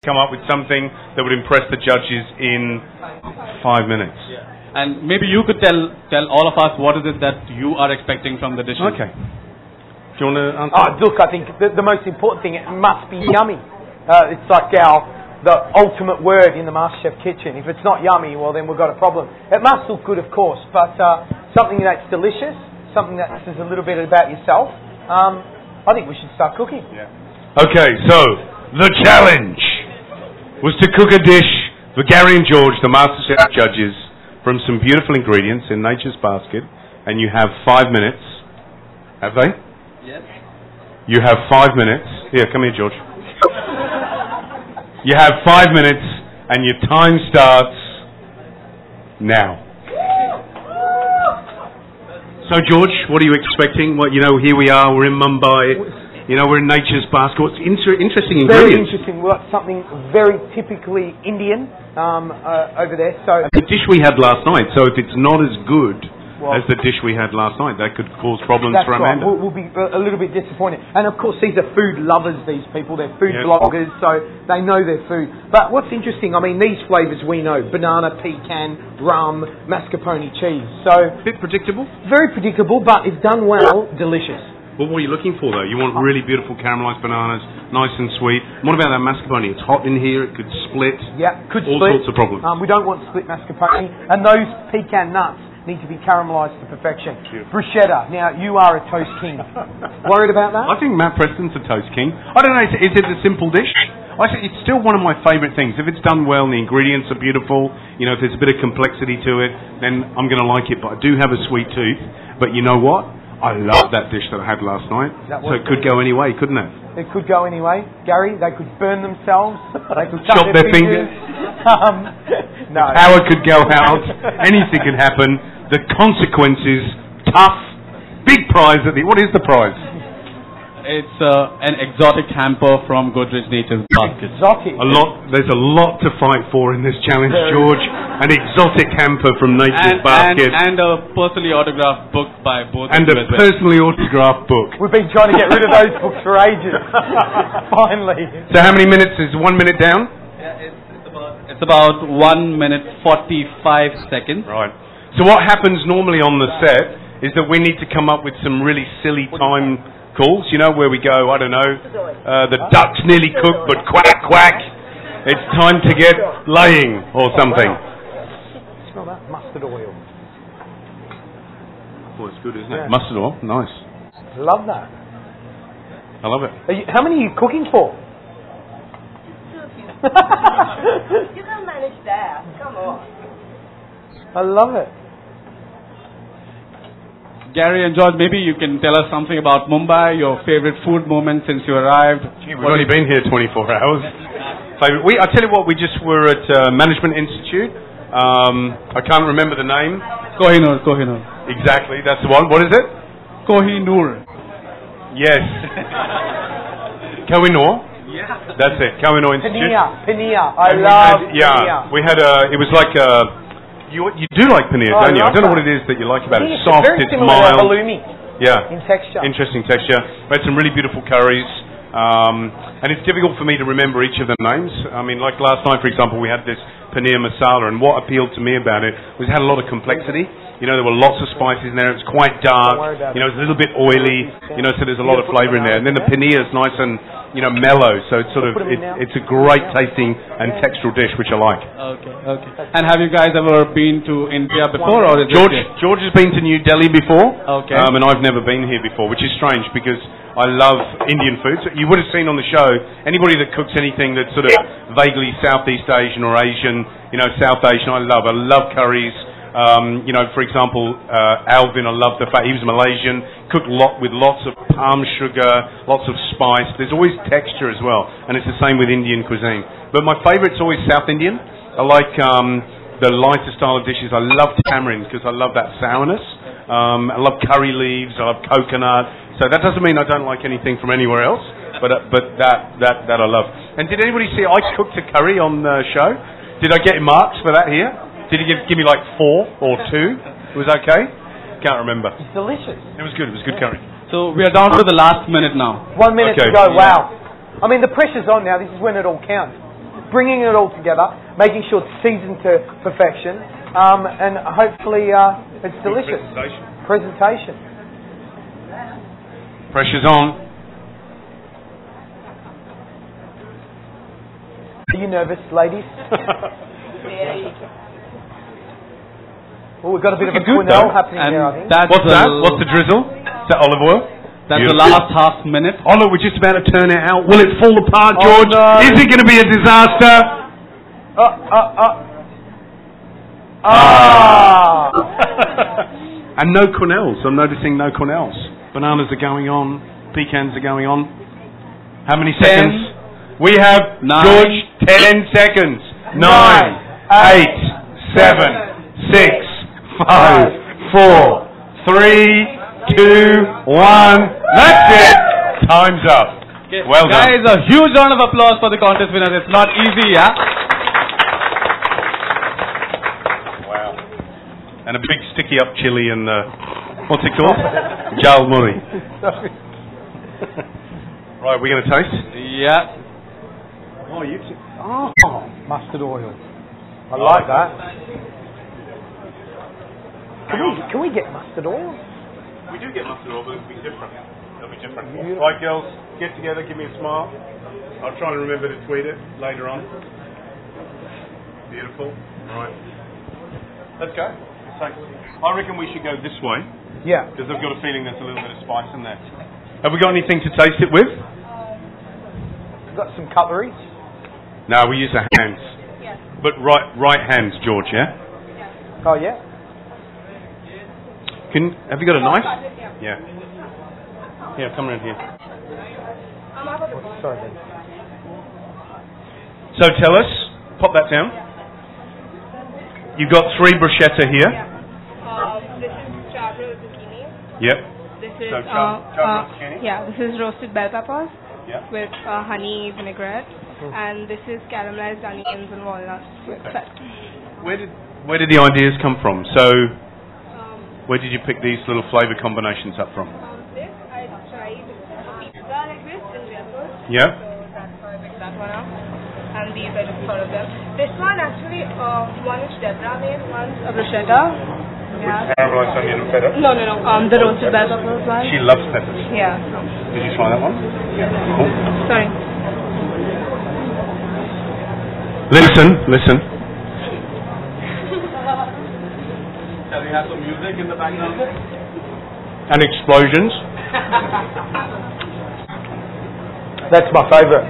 come up with something that would impress the judges in 5 minutes. Yeah. And maybe you could tell all of us what is it that you are expecting from the dishes. Okay. Do you want to answer? Look, I think the most important thing, it must be yummy. It's like the ultimate word in the MasterChef kitchen. If it's not yummy, well then we've got a problem. It must look good, of course, but something that's delicious, something that says a little bit about yourself, I think we should start cooking. Yeah. Okay, so the challenge was to cook a dish for Gary and George, the MasterChef judges, from some beautiful ingredients in Nature's Basket, and you have 5 minutes. Have they? Yes. You have 5 minutes. Here, come here, George. You have 5 minutes, and your time starts now. So, George, what are you expecting? Here we are. We're in Mumbai. We're in Nature's Basket. What's interesting ingredients? Very interesting. We've got something very typically Indian over there. So the dish we had last night. So if it's not as good as the dish we had last night, that could cause problems for Amanda. Right. We'll be a little bit disappointed. And of course, these are food lovers. These people, they're food bloggers, so they know their food. But what's interesting? I mean, these flavours we know: banana, pecan, rum, mascarpone cheese. So a bit predictable. Very predictable, but if done well, delicious. Well, what are you looking for, though? You want really beautiful caramelised bananas, nice and sweet. What about that mascarpone? It's hot in here. It could split. Yeah, could all split. All sorts of problems. We don't want split mascarpone. And those pecan nuts need to be caramelised to perfection. Bruschetta. Now, you are a toast king. Worried about that? I think Matt Preston's a toast king. I don't know. Is it a simple dish? I think it's still one of my favourite things. If it's done well and the ingredients are beautiful, if there's a bit of complexity to it, then I'm going to like it. But I do have a sweet tooth. But you know what? I love that dish that I had last night. So it could go any way, couldn't it? It could go any way. Gary, they could burn themselves. They could chop their fingers. No. Power could go out. Anything could happen. The consequences, tough. Big prize at the... What is the prize? It's an exotic hamper from Godrej Nature's Basket. Exotic? There's a lot to fight for in this challenge, George. An exotic hamper from Nature's Basket. And a personally autographed book by both of you. And a personally autographed book. We've been trying to get rid of those books for ages. Finally. So how many minutes is 1 minute down? Yeah, it's about 1 minute 45 seconds. Right. So what happens normally on the set is that we need to come up with some really silly time calls, where we go, I don't know, the duck's nearly cooked, but quack, quack, it's time to get laying, or something. Smell that? Mustard oil. Oh, it's good, isn't it? Mustard oil, nice. Love that. I love it. How many are you cooking for? You can manage that, come on. I love it. Gary and George, maybe you can tell us something about Mumbai, your favorite food moment since you arrived. We've only been here 24 hours. I tell you what, we just were at Management Institute. I can't remember the name. Kohinoor. Exactly, that's the one. What is it? Kohinoor. Yes. Kohinoor? Yeah. That's it, Kohinoor Institute. Paneer. I love paneer. We had it was like You do like paneer, don't you? I don't know what it is that you like about it. It's soft, it's mild. Halloumi. Yeah. In texture. Interesting texture. We had some really beautiful curries. And it's difficult for me to remember each of the names. I mean, like last night, for example, we had this paneer masala, and what appealed to me about it was it had a lot of complexity. There were lots of spices in there. It was quite dark. It was a little bit oily. So there's a lot of flavour in there. And then the paneer is nice and mellow. So it's it's a great tasting and textural dish, which I like. Okay. And have you guys ever been to India before, or is George has been to New Delhi before. Okay. And I've never been here before, which is strange because I love Indian food. So you would have seen on the show anybody that cooks anything that's sort of vaguely Southeast Asian or Asian, South Asian. I love curries. For example, Alvin, I love the fact he was Malaysian, cooked with lots of palm sugar, lots of spice. There's always texture as well, and it's the same with Indian cuisine. But my favourite's always South Indian. I like the lighter style of dishes. I love tamarind because I love that sourness. I love curry leaves. I love coconut. So that doesn't mean I don't like anything from anywhere else, but that I love. And did anybody see I cooked a curry on the show? Did I get marks for that here? Did he give me like 4 or 2? It was okay? Can't remember. It's delicious. It was good. It was good curry. So we are down to the last minute now. 1 minute to go. Wow. I mean, the pressure's on now. This is when it all counts. bringing it all together, making sure it's seasoned to perfection, and hopefully it's delicious. Presentation. Pressure's on. Are you nervous, ladies? Well, we've got a bit of a quenelle happening here, I think. What's that? What's the drizzle? Is that olive oil? That's the last half minute. Oh look, we're just about to turn it out. Will it fall apart, George? No. Is it going to be a disaster? And no quenelles. I'm noticing no quenelles. Bananas are going on. Pecans are going on. How many seconds? We have 9, George. 10 seconds. 9, 8, 7, 6, 5, 4, 3, 2, 1. That's it. Time's up. Okay. Well done. Guys, a huge round of applause for the contest winners. It's not easy, yeah? Wow. And a big sticky up chili and what's it called? Jal muri. Right, we're going to taste? Yeah. Oh, Mustard oil. I like that. Can we get mustard oil? We do get mustard oil, but it'll be different. It'll be different. Right, girls, get together, give me a smile. I'll try to remember to tweet it later on. Beautiful. Right. Let's go. I reckon we should go this way. Yeah. Because I've got a feeling there's a little bit of spice in there. Have we got anything to taste it with? We've got some cutlery. No, we use our hands. Yes. But right hands, George, yeah? Yes. Oh, yeah? Have you got a knife? Yeah. Yeah. Here, come around here. Sorry, then. So tell us, pop that down. You've got 3 bruschetta here. This is charbroil zucchini. Yep. This is So charbroil zucchini. yeah. This is roasted bell peppers Yeah. with honey vinaigrette, and this is caramelized onions and walnuts with fat. Where did the ideas come from? So where did you pick these little flavour combinations up from? This I tried pizza like this in Jaipur. Yeah. So that's how I picked that one up. And these I just thought of them. This one actually, one which Deborah made once, a bruschetta. Yeah. Caramelized onion and feta. No. The roasted bell peppers one. She loves peppers. Yeah. Did you try that one? Yeah. Cool. Sorry. Listen. Shall we have some music in the background? And explosions. That's my favourite.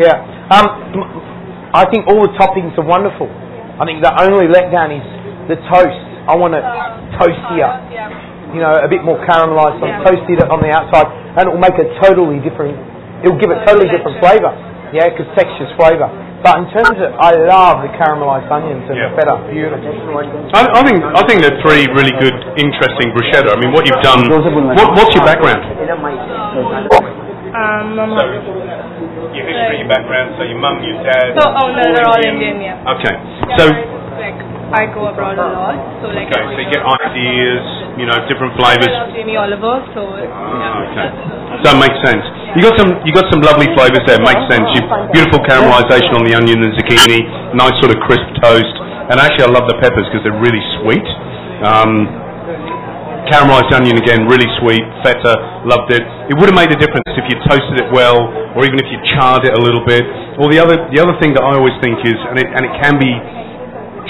Yeah. I think all the toppings are wonderful. I think the only letdown is the toast. I want it toastier. Yeah. You know, a bit more caramelised, toasted on the outside, and it will make a totally different. It will give it totally different flavour. Yeah, because texture's flavour. But in terms of, I love the caramelised onions and the feta. Beautiful. I think they're 3 really good, interesting bruschetta. I mean, what you've done. What's your background? Your history, your background. So your mum, your dad. So, no, they're all Indian, yeah. Okay. Yeah, So. I go abroad a lot, so like. Okay, so you get ideas, different flavours. I love Jamie Oliver, so. Okay. So it makes sense. You got some lovely flavours there. Makes sense. Beautiful caramelisation on the onion and zucchini. Nice sort of crisp toast. And actually, I love the peppers because they're really sweet. Caramelised onion again, really sweet. Feta, loved it. It would have made a difference if you toasted it well, or even if you charred it a little bit. Or the other thing that I always think is, and it can be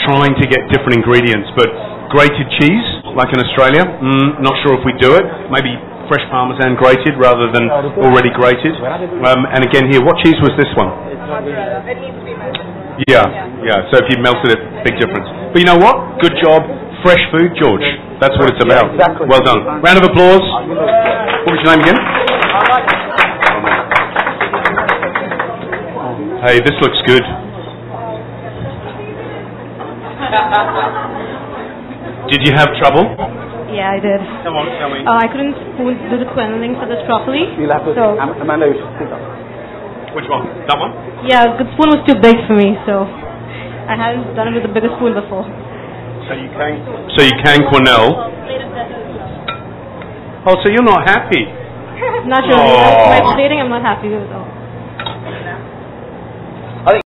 trying to get different ingredients, but grated cheese, like in Australia, not sure if we do it. Maybe fresh Parmesan grated rather than already grated. And again here, what cheese was this one? Mozzarella. It needs to be melted. Yeah. So if you melted it, big difference. But you know what? Good job. Fresh food, George. That's what it's about. Exactly. Well done. Round of applause. What was your name again? Hey, this looks good. Did you have trouble? Yeah, I did. Come on, tell me. I couldn't do the quenelling for this properly. So, Amanda, Which one? That one? yeah, the spoon was too big for me, so I hadn't done it with a bigger spoon before. So you can quenelle. Oh, so you're not happy? Not really. My plating, I'm not happy with it all.